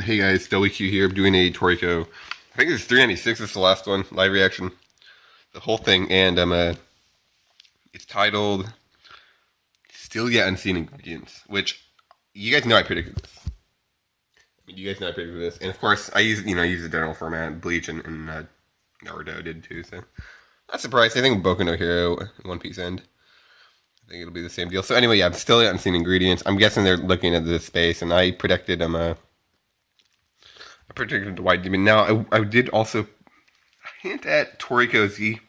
Hey guys, WQ here. I'm doing a Toriko. I think it's 396. It's the last one. Live reaction. The whole thing. And it's titled Still Yet Unseen Ingredients, which you guys know I predicted this. You guys know I predicted this. And of course, I use the general format. Bleach and Naruto did too, so. Not surprised. I think Boku no Hero, One Piece End. I think it'll be the same deal. So anyway, yeah, I'm still yet unseen ingredients. I'm guessing they're looking at this space, and I predicted I predicted the White Demon. Now I did also hint at Toriko Z,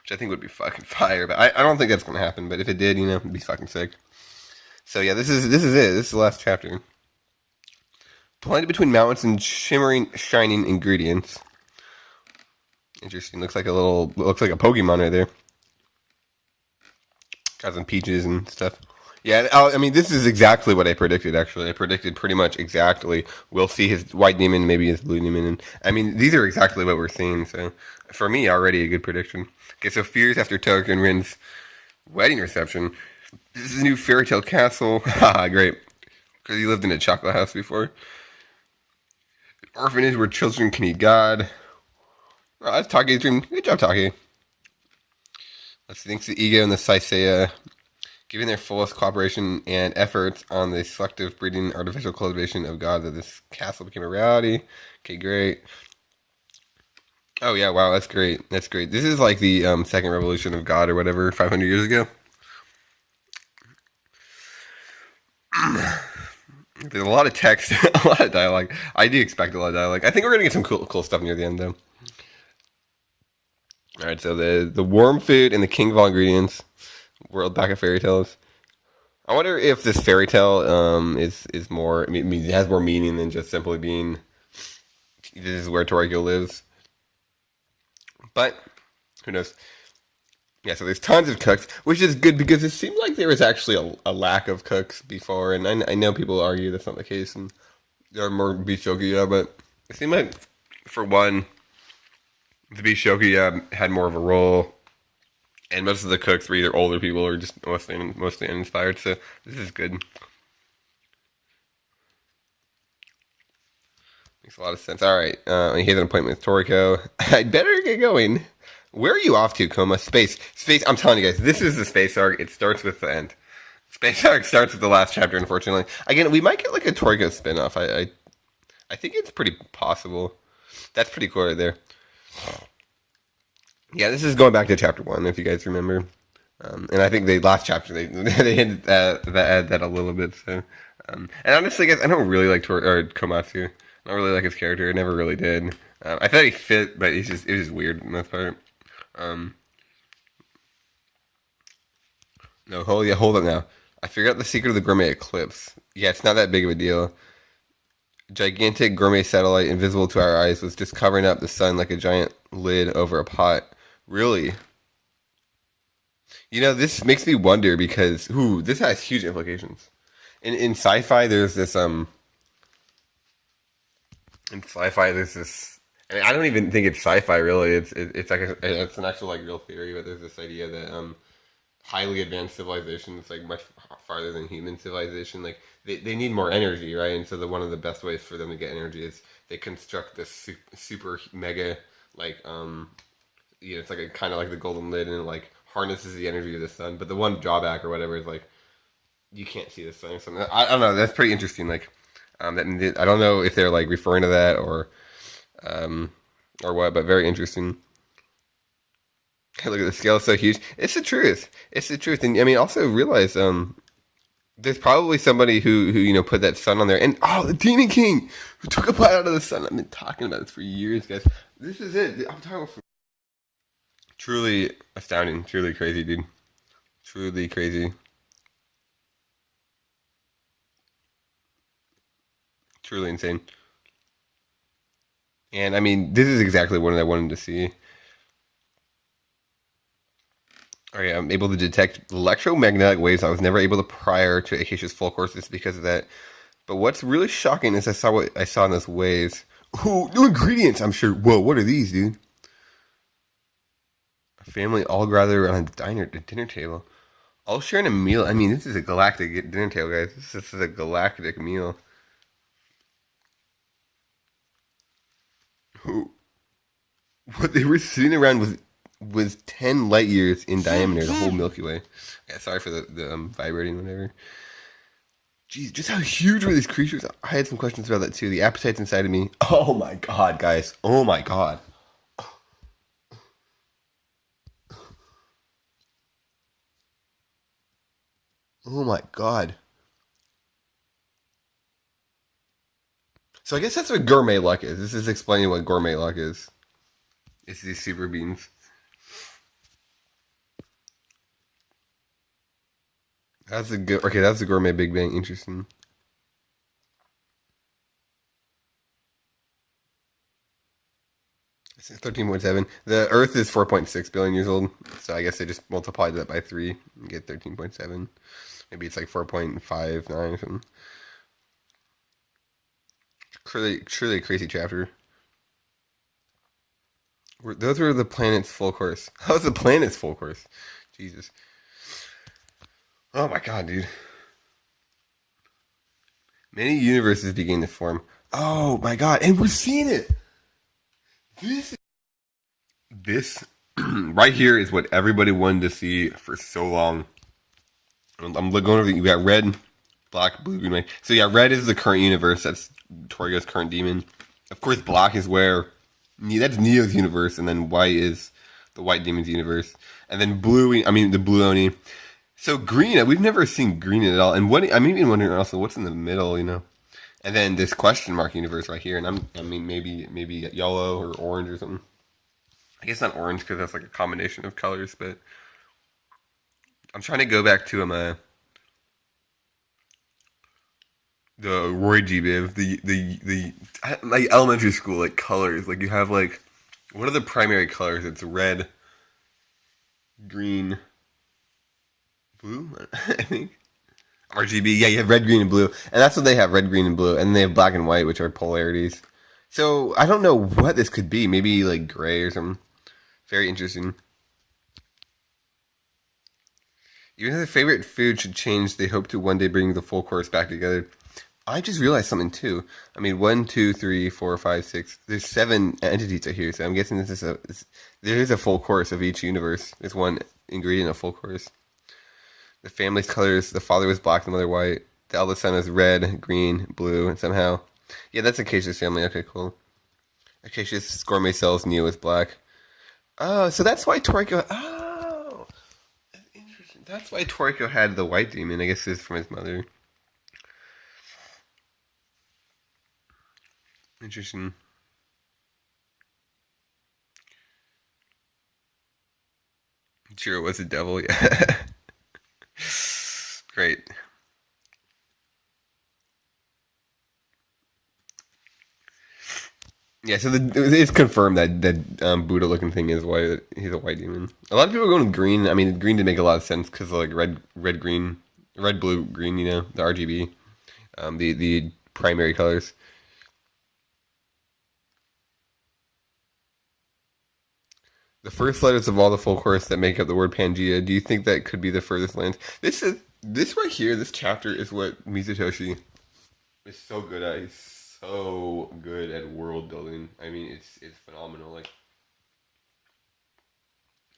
which I think would be fucking fire, but I don't think that's gonna happen. But if it did, it'd be fucking sick. So yeah, this is it. This is the last chapter. Blended between mountains and shining ingredients. Interesting. Looks like a Pokemon right there. Got some peaches and stuff. Yeah, I mean, this is exactly what I predicted, actually. I predicted pretty much exactly. We'll see his white demon, maybe his blue demon. And, I mean, these are exactly what we're seeing. So, for me, already a good prediction. Okay, so fears after Toriko and Rin's wedding reception. This is a new fairy tale castle. Haha, great. Because he lived in a chocolate house before. Orphanage where children can eat God. Oh, that's Take's dream. Good job, Take. Let's thanks to Ego and the Saiseiya giving their fullest cooperation and efforts on the selective breeding artificial cultivation of God that this castle became a reality. Okay, great. Oh yeah, wow, that's great. That's great. This is like the second revolution of God or whatever, 500 years ago. There's a lot of text, a lot of dialogue. I do expect a lot of dialogue. I think we're gonna get some cool stuff near the end though. All right, so the warm food and the king of all ingredients, world back of fairy tales. I wonder if this fairy tale is more. I mean, it has more meaning than just simply being. This is where Toriko lives. But who knows? Yeah, so there's tons of cooks, which is good because it seemed like there was actually a lack of cooks before, and I know people argue that's not the case, and there are more Bishokuya, but it seemed like for one. The Bishokuya had more of a role, and most of the cooks were either older people or just mostly uninspired. So this is good. Makes a lot of sense. All right, he has an appointment with Toriko. I'd better get going. Where are you off to, Coma? Space. I'm telling you guys, this is the space arc. It starts with the end. Space arc starts with the last chapter. Unfortunately, again, we might get like a Toriko spinoff. I think it's pretty possible. That's pretty cool right there. Yeah, this is going back to chapter 1, if you guys remember. And I think the last chapter, they hinted that a little bit. So, and honestly, guys, I don't really like Komatsu. I don't really like his character. I never really did. I thought he fit, but it was just weird in that part. No, hold up now. I figured out the secret of the gourmet eclipse. Yeah, it's not that big of a deal. Gigantic gourmet satellite, invisible to our eyes, was just covering up the sun like a giant lid over a pot. Really? This makes me wonder because, this has huge implications. In sci-fi, there's this, I mean, I don't even think it's sci-fi, really. It's like, it's an actual, like, real theory, but there's this idea that, highly advanced civilizations, like, much farther than human civilization, like, they need more energy, right? And so one of the best ways for them to get energy is they construct this super mega, like, it's like a kind of like the golden lid, and it like harnesses the energy of the sun. But the one drawback or whatever is like you can't see the sun or something. I don't know. That's pretty interesting. Like, I don't know if they're like referring to that or what, but very interesting. Look at the scale, so huge. It's the truth. It's the truth, and I mean, also realize there's probably somebody who put that sun on there, and the Demon King who took a bite out of the sun. I've been talking about this for years, guys. This is it. I'm talking about. Truly astounding. Truly crazy, dude. Truly crazy. Truly insane. And I mean, this is exactly what I wanted to see. Alright, I'm able to detect electromagnetic waves I was never able to prior to Acacia's full courses because of that. But what's really shocking is I saw what I saw in those waves. Ooh, new ingredients, I'm sure. Whoa, what are these, dude? A family all gathered around a dinner table. All sharing a meal. I mean, this is a galactic dinner table, guys. This is a galactic meal. who what they were sitting around was 10 light years in diameter, the whole Milky Way. Yeah, sorry for the vibrating, whatever. Jeez, just how huge were these creatures? I had some questions about that too. The appetite's inside of me. Oh my god, guys. Oh my god. Oh my god. So I guess that's what gourmet luck is. This is explaining what gourmet luck is. It's these super beans. That's a good. Okay, that's a gourmet Big Bang. Interesting. It's 13.7. The Earth is 4.6 billion years old. So I guess they just multiplied that by 3 and get 13.7. Maybe it's like 4.59 or something. Truly a crazy chapter. Those were the planet's full course. How's the planet's full course? Jesus. Oh my god, dude. Many universes begin to form. Oh my god, and we're seeing it. This right here is what everybody wanted to see for so long. I'm going over. You got red, black, blue, green, white. So yeah, red is the current universe. That's Toriko's current demon. Of course, black is where that's Neo's universe, and then white is the white demon's universe, and then blue. I mean the blue Oni. So green, we've never seen green at all. And what I'm even wondering also, what's in the middle, you know? And then this question mark universe right here, and I mean maybe yellow or orange or something. I guess not orange because that's like a combination of colors, but I'm trying to go back to the Roy G. Biv, the like elementary school like colors. Like you have like what are the primary colors? It's red, green, blue, I think. RGB, yeah, you have red, green, and blue. And that's what they have, red, green, and blue. And they have black and white, which are polarities. So, I don't know what this could be. Maybe, like, gray or something. Very interesting. Even if their favorite food should change, they hope to one day bring the full course back together. I just realized something, too. I mean, 1, 2, 3, 4, 5, 6. There's 7 entities out here, so I'm guessing there is a full course of each universe. There's one ingredient of full course. The family's colors, the father was black, the mother white. The eldest son is red, green, blue, and somehow. Yeah, that's Acacia's family. Okay, cool. Acacia's gourmet cells, Neo is black. Oh, so that's why Toriko... Oh! That's interesting. That's why Toriko had the white demon. I guess it's from his mother. Interesting. Jiro was a devil, yeah. Great. Yeah, so it's confirmed that Buddha-looking thing is white. He's a white demon. A lot of people are going green. I mean, green didn't make a lot of sense because like red, green, red, blue, green. You know, the RGB, the primary colors. The first letters of all the full course that make up the word Pangea. Do you think that could be the furthest lands? This right here. This chapter is what Mizutoshi is so good at. He's so good at world building. I mean, it's phenomenal. Like,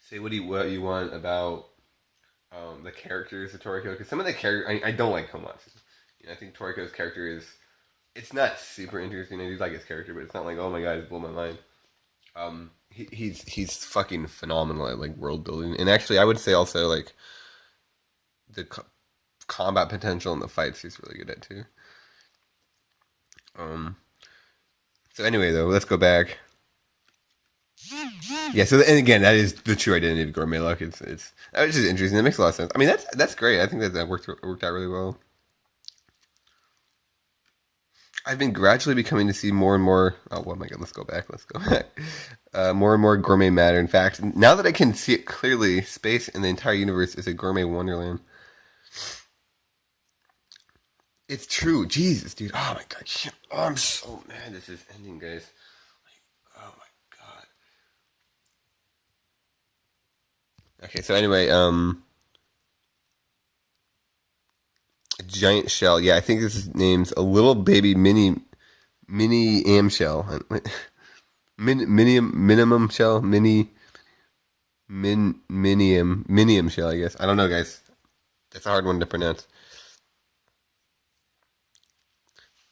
say what you want about the characters of Toriko, because some of the characters I don't like Komatsu. You know, I think Toriko's character is it's not super interesting. I do like his character, but it's not like oh my god, it's blew my mind. He's fucking phenomenal at like world building, and actually, I would say also like the combat potential in the fights he's really good at too. Um. So anyway, though, let's go back. Yeah. So and again, that is the true identity of gourmet luck. It's that was just interesting. That makes a lot of sense. I mean, that's great. I think that worked out really well. I've been gradually becoming to see more and more. Oh, well, my God, let's go back. Let's go back. More and more gourmet matter. In fact, now that I can see it clearly, space and the entire universe is a gourmet wonderland. It's true. Jesus, dude. Oh, my God. Shit. Oh, I'm so mad this is ending, guys. Like, oh, my God. Okay, so anyway, a giant shell. Yeah, I think this name's a little baby mini am shell. minimum shell, minium shell. I guess I don't know, guys. That's a hard one to pronounce.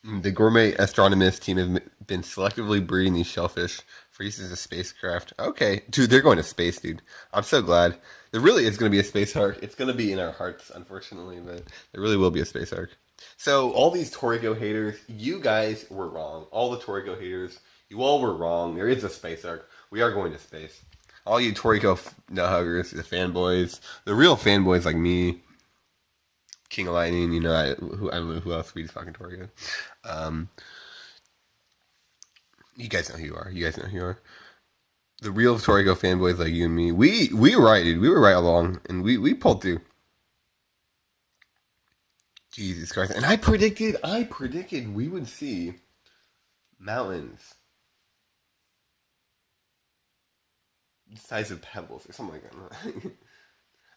The gourmet astronomist team have been selectively breeding these shellfish for use as a spacecraft. Okay, dude, they're going to space, dude. I'm so glad. There really is going to be a space arc. It's going to be in our hearts, unfortunately, but there really will be a space arc. So, all these Toriko haters, you guys were wrong. All the Toriko haters, you all were wrong. There is a space arc. We are going to space. All you Toriko nut huggers, the fanboys, the real fanboys like me, King of Lightning, I don't know who else reads fucking Toriko. Um, you guys know who you are. You guys know who you are. The real Toriko fanboys like you and me, we were right, dude. We were right along, and we pulled through. Jesus Christ! And I predicted we would see mountains the size of pebbles or something like that.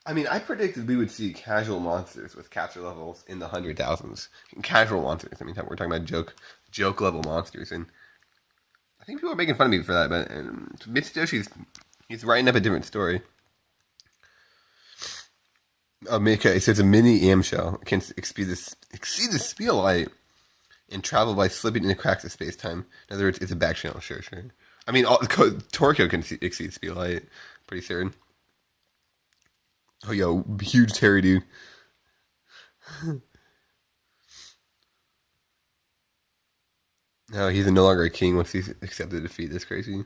I mean, I predicted we would see casual monsters with capture levels in the 100,000s. Casual monsters. I mean, we're talking about joke level monsters, and I think people are making fun of me for that. But Mitsutoshi's he's writing up a different story. Okay, so it's a mini am shell. It can exceed the speed of light and travel by slipping into cracks of space time. In other words, it's a back channel. Sure. I mean, Toriko can exceed speed of light. Pretty certain. Oh, yo, huge Terry, dude. No, he's no longer a king once he's accepted defeat. That's crazy.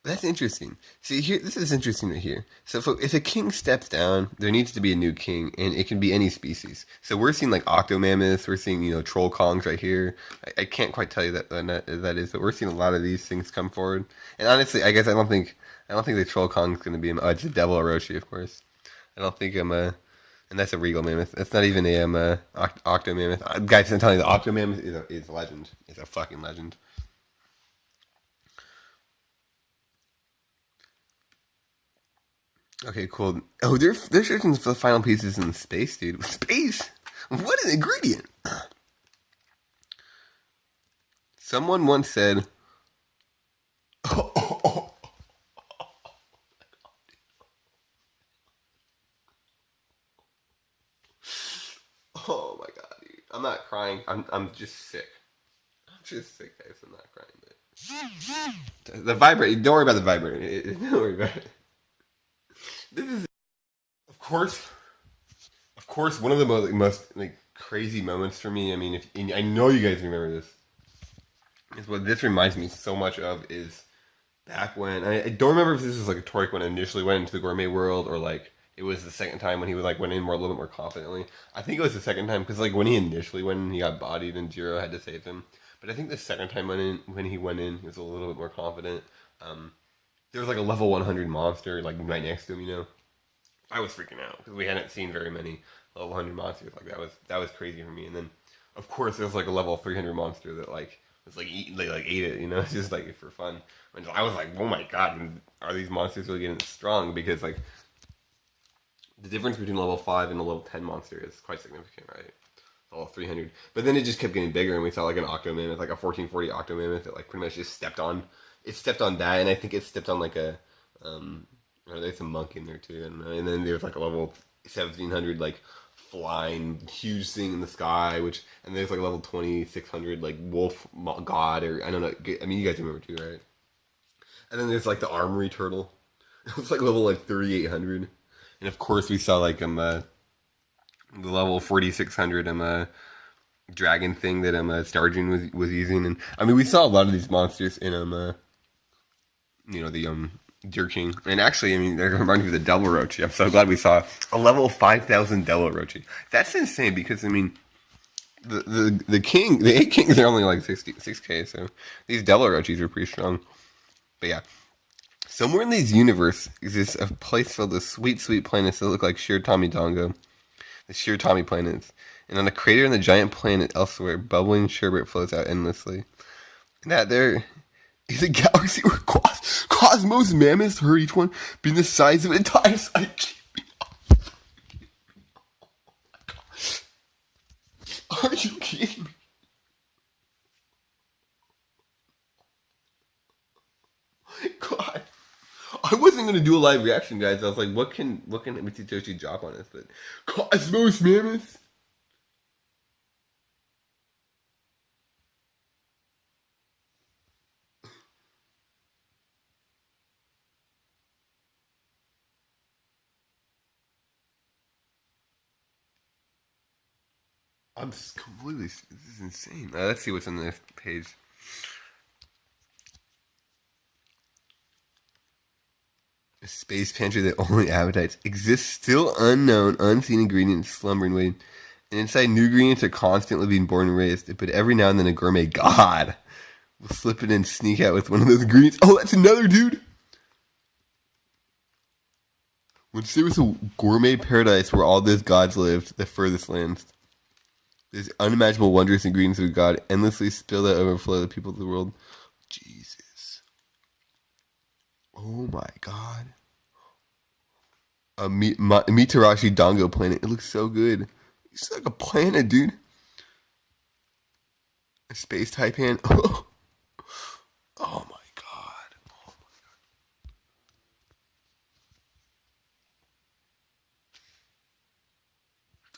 That's interesting. See, here, this is interesting to hear. So, if a king steps down, there needs to be a new king, and it can be any species. So, we're seeing like octomammoths, we're seeing troll kongs right here. I can't quite tell you that is, but we're seeing a lot of these things come forward. And honestly, I guess I don't think the troll kong's going to be. Oh, it's a devil orochi, of course. I don't think I'm a, and that's a regal mammoth. That's not even a octomammoth. Guys, I'm telling you, the octomammoth is a legend. It's a fucking legend. Okay, cool. Oh, they're searching for the final pieces in space, dude. Space? What an ingredient! Someone once said, "Oh my god, dude! I'm not crying. I'm just sick. I'm just sick, guys. I'm not crying, but the vibrator. Don't worry about the vibrator. Don't worry about it. This is, of course, one of the most like crazy moments for me. I mean, I know you guys remember this. Is what this reminds me so much of is back when I don't remember if this was like a Toriko when I initially went into the gourmet world or like it was the second time when he went in more a little bit more confidently. I think it was the second time because like when he initially went in, he got bodied and Jiro had to save him. But I think the second time when he went in, he was a little bit more confident. There was like a level 100 monster like right next to him. I was freaking out because we hadn't seen very many level 100 monsters. Like that was crazy for me. And then, of course, there was like a level 300 monster that like was like they like ate it. It's just like for fun. And I was like, oh my god, are these monsters really getting strong? Because like the difference between level 5 and a level 10 monster is quite significant, right? Level 300. But then it just kept getting bigger, and we saw like an octomammoth, like a 1440 octomammoth that like pretty much just stepped on. It stepped on that, and I think it stepped on like a there's some monk in there too, and then there's like a level 1700 like flying huge thing in the sky, and there's like a level 2600 like wolf god, or I don't know. I mean, you guys remember too, right? And then there's like the armory turtle. It's like level like 3800, and of course we saw like the level 4600 dragon thing that Starjun was using, and I mean we saw a lot of these monsters in the Deer King. And actually, I mean, that reminds me of the Devil Orochi. I'm so glad we saw a level 5,000 Devil Orochi. That's insane because, I mean, the 8 kings are only like 6k, so these Devil Orochis are pretty strong. But yeah. Somewhere in this universe exists a place filled with sweet, sweet planets that look like sheer Tommy Dongo. The sheer Tommy planets. And on a crater in the giant planet elsewhere, bubbling sherbet flows out endlessly. And that there is a galaxy where Cosmos mammoths hurt each one, being the size of an entire side. Are you kidding me? God. I wasn't gonna do a live reaction, guys. I was like, what can Mitsutoshi drop on us? But Cosmos Mammoth. I'm completely. This is insane. Let's see what's on the page. A space pantry that only appetites exists. Still unknown, unseen ingredients slumbering, waiting. And inside, new ingredients are constantly being born and raised. But every now and then, a gourmet god will slip in and sneak out with one of those ingredients. Oh, that's another dude. Once there was a gourmet paradise where all those gods lived, the furthest lands. There's unimaginable, wondrous ingredients of God endlessly spill that overflow the people of the world. Jesus. Oh my God. A Mitarashi Dango planet. It looks so good. It's like a planet, dude. A space Taipan. Oh my God.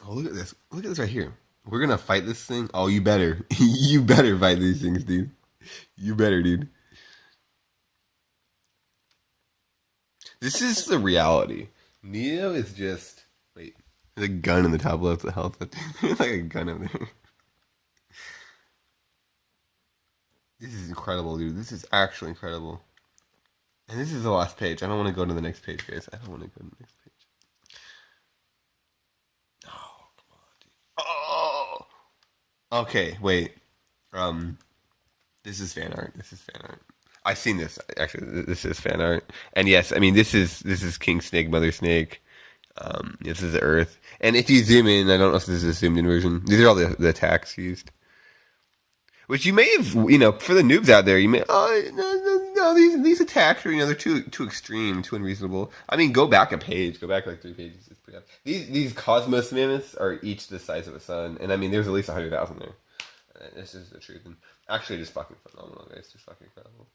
Oh, look at this. Look at this right here. We're gonna fight this thing. Oh, you better. You better fight these things, dude. You better, dude. This is the reality. Neo is just wait. There's a gun in the top left of the health. There's like a gun up there. This is incredible, dude. This is actually incredible. And this is the last page. I don't want to go to the next page, guys. I don't want to go to the next page. Oh, come on, dude. Oh. Okay, wait. This is fan art. This is fan art. I've seen this actually. This is fan art, and yes, I mean this is King Snake, Mother Snake. This is the Earth, and if you zoom in, I don't know if this is a zoomed in version. These are all the attacks used, which you may have, for the noobs out there, you may no, these attacks are they're too extreme, too unreasonable. I mean, go back a page, go back like 3 pages. It's pretty these Cosmos Mammoths are each the size of a sun, and I mean there's at least 100,000 there. This is the truth, and actually just fucking phenomenal, guys. Just fucking incredible.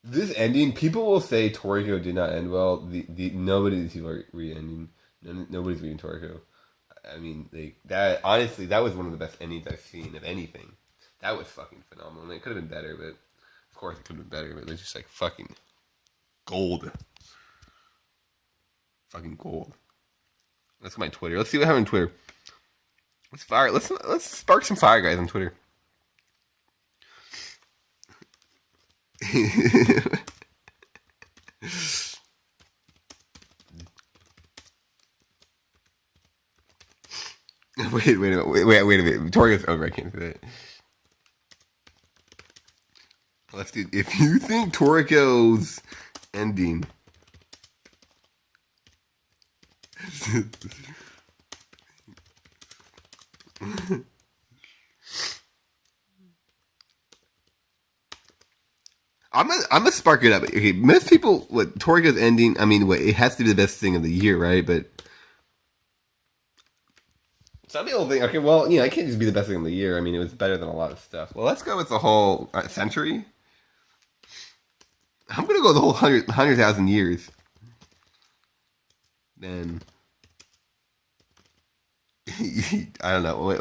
This ending, people will say Toriko did not end well. Nobody of these people are re-ending. Nobody's reading Toriko. I mean, that honestly, that was one of the best endings I've seen of anything. That was fucking phenomenal. And it could have been better, but of course it could have been better. But they're just like fucking gold, fucking gold. Let's go my Twitter. Let's see what happened on Twitter. Let's fire. Let's spark some fire, guys, on Twitter. Wait a minute. Wait a minute. Toriko's over. I can't do that. Let's do. If you think Toriko's ending. I'm gonna spark it up. Okay, most people, what Toriko's ending? I mean, it has to be the best thing of the year, right? But some people think, okay, well, it can't just be the best thing of the year. I mean, it was better than a lot of stuff. Well, let's go with the whole century. I'm gonna go the whole 100,000 years. Then I don't know. What?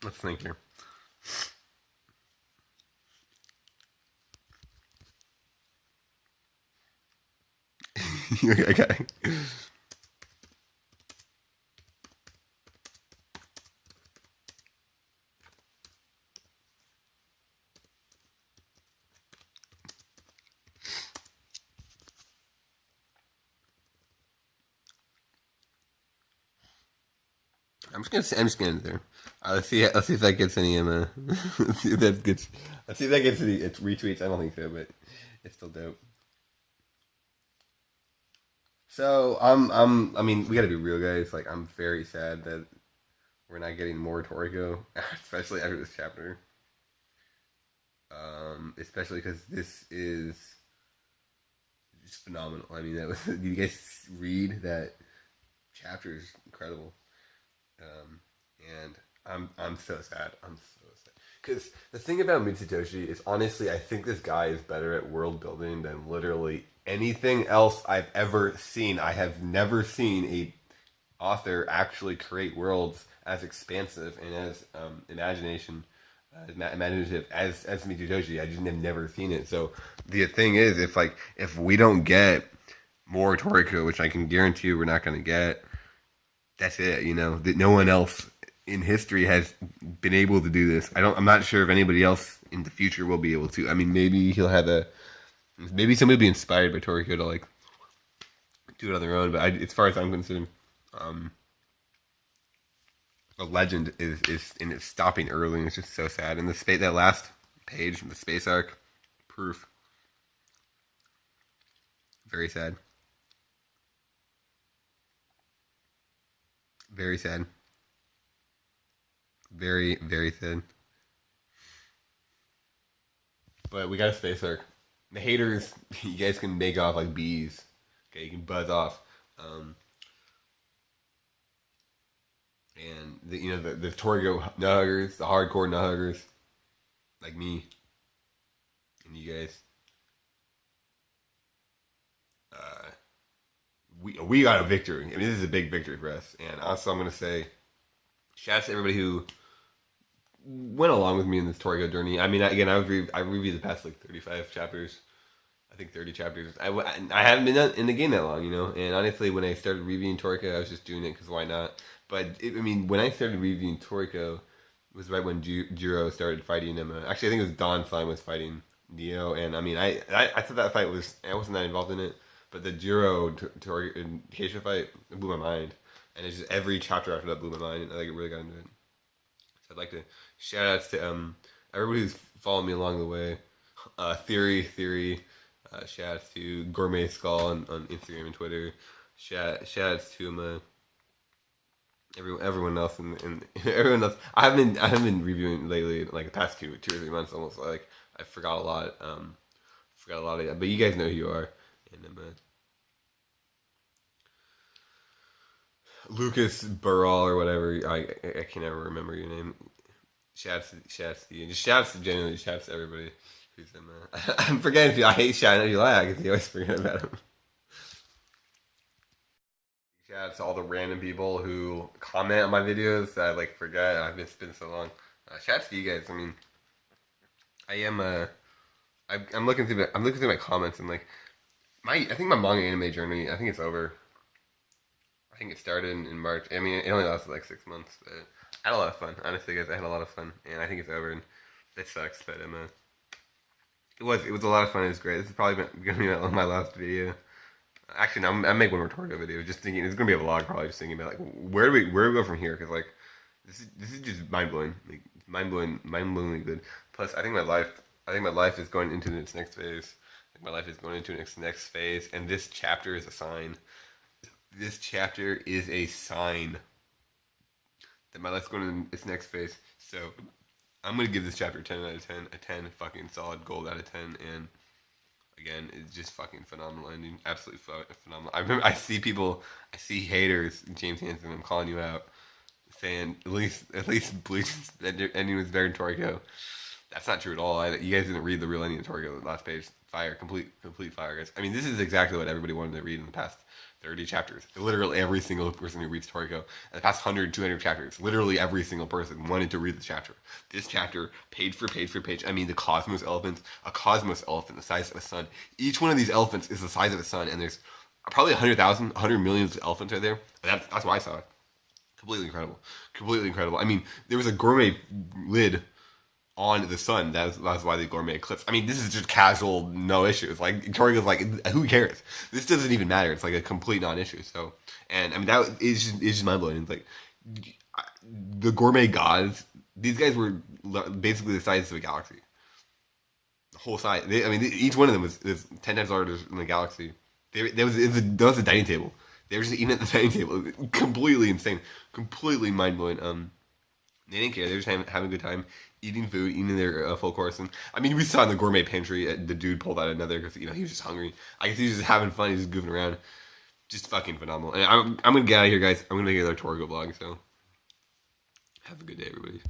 Let's think here. Okay. I'm just gonna end there. Let's see if that gets any let's see if that gets any retweets. I don't think so, but it's still dope. So I mean, we gotta be real, guys. Like, I'm very sad that we're not getting more Toriko, especially after this chapter. especially because this is just phenomenal. I mean, that was, you guys read that chapter is incredible, um, and I'm so sad. I'm so sad because the thing about Mitsutoshi is honestly, I think this guy is better at world building than literally anything else I've ever seen. I have never seen a author actually create worlds as expansive and as imaginative as Mitsutoshi. I just have never seen it. So the thing is, if we don't get more Toriko, which I can guarantee you we're not going to get, that's it. You know that no one else in history has been able to do this. I'm not sure if anybody else in the future will be able to. I mean, maybe he'll have maybe somebody will be inspired by Toriko to like do it on their own. But as far as I'm concerned, um, a legend is and it's stopping early, and it's just so sad. And the space, that last page from the space arc, proof, very sad, very sad, very sad. But we got a space arc. The haters, you guys can make off like bees. Okay, you can buzz off. Um, and the Torgo nuggers, the hardcore nuggers, like me and you guys, uh, we got a victory. I mean, this is a big victory for us. And also, I'm gonna say, shout out to everybody who went along with me in this Torgo journey. I mean, again, I reviewed the past like 35 chapters. I think 30 chapters. I haven't been in the game that long, you know. And honestly, when I started reviewing Toriko, I was just doing it because why not? But I mean, when I started reviewing Toriko, it was right when Jiro started fighting him. Actually, I think it was Don Slime was fighting Neo, and I mean, I thought that fight was I wasn't that involved in it, but the Jiro Toriko and Keisha fight it blew my mind, and it's just every chapter after that blew my mind, and I think it really got into it. So I'd like to shout outs to everybody who's followed me along the way. Theory. Shout outs to Gourmet Skull on Instagram and Twitter. Shout outs to everyone else and everyone else. I haven't been reviewing lately, like the past 2 or 3 months almost. Like I forgot a lot. Forgot a lot of it, but you guys know who you are. And Lucas Burrell or whatever. I can never remember your name. Shouts to you. Just shouts to genuinely shouts to everybody who's in I'm forgetting if you. I hate shouting at you lag because you always forget about him. Shouts to all the random people who comment on my videos that I like forget. I've been so long. Shouts to you guys. I mean, I am I'm looking through my comments and like I think my manga anime journey. I think it's over. I think it started in March. I mean, it only lasted like 6 months. But I had a lot of fun. Honestly, guys, I had a lot of fun, and I think it's over. And it sucks, but it was a lot of fun. It was great. This is probably gonna be my last video. Actually, no, I'm making one more Torgo video. Just thinking, it's gonna be a vlog. Probably just thinking about like where do we go from here? Because like this is just mind blowing, like mind blowingly good. Plus, I think my life is going into its next phase. I think my life is going into its next phase, and this chapter is a sign. This chapter is a sign that my life's going into its next phase. So I'm gonna give this chapter a 10 out of 10, a 10 fucking solid gold out of 10, and again, it's just fucking phenomenal ending, absolutely phenomenal. I see haters, James Hansen, I'm calling you out, saying at least Bleach's ending was better than Toriko. That's not true at all. You guys didn't read the real ending of Toriko. The last page, fire, complete fire, guys. I mean, this is exactly what everybody wanted to read in the past 30 chapters. Literally every single person who reads Toriko in the past 100, 200 chapters, literally every single person wanted to read the chapter. This chapter, page for page for page. I mean, the cosmos elephants, a cosmos elephant the size of a sun. Each one of these elephants is the size of a sun, and there's probably 100,000, 100 million elephants right there. That's what I saw. Completely incredible. Completely incredible. I mean, there was a gourmet lid on the sun. That's why the gourmet eclipse. I mean, this is just casual, no issues. Like Toriko's like, who cares? This doesn't even matter. It's like a complete non-issue. So, and I mean that is just mind blowing. It's like the gourmet gods. These guys were basically the size of a galaxy. The whole size. I mean, each one of them is 10 times larger than the galaxy. There was a dining table. They were just eating at the dining table. Completely insane. Completely mind blowing. They didn't care. They were just having a good time, eating food, eating their full course. And I mean, we saw in the gourmet pantry, the dude pulled out another because he was just hungry. I guess he was just having fun. He was just goofing around. Just fucking phenomenal. And I'm gonna get out of here, guys. I'm gonna make another Toriko vlog. So have a good day, everybody.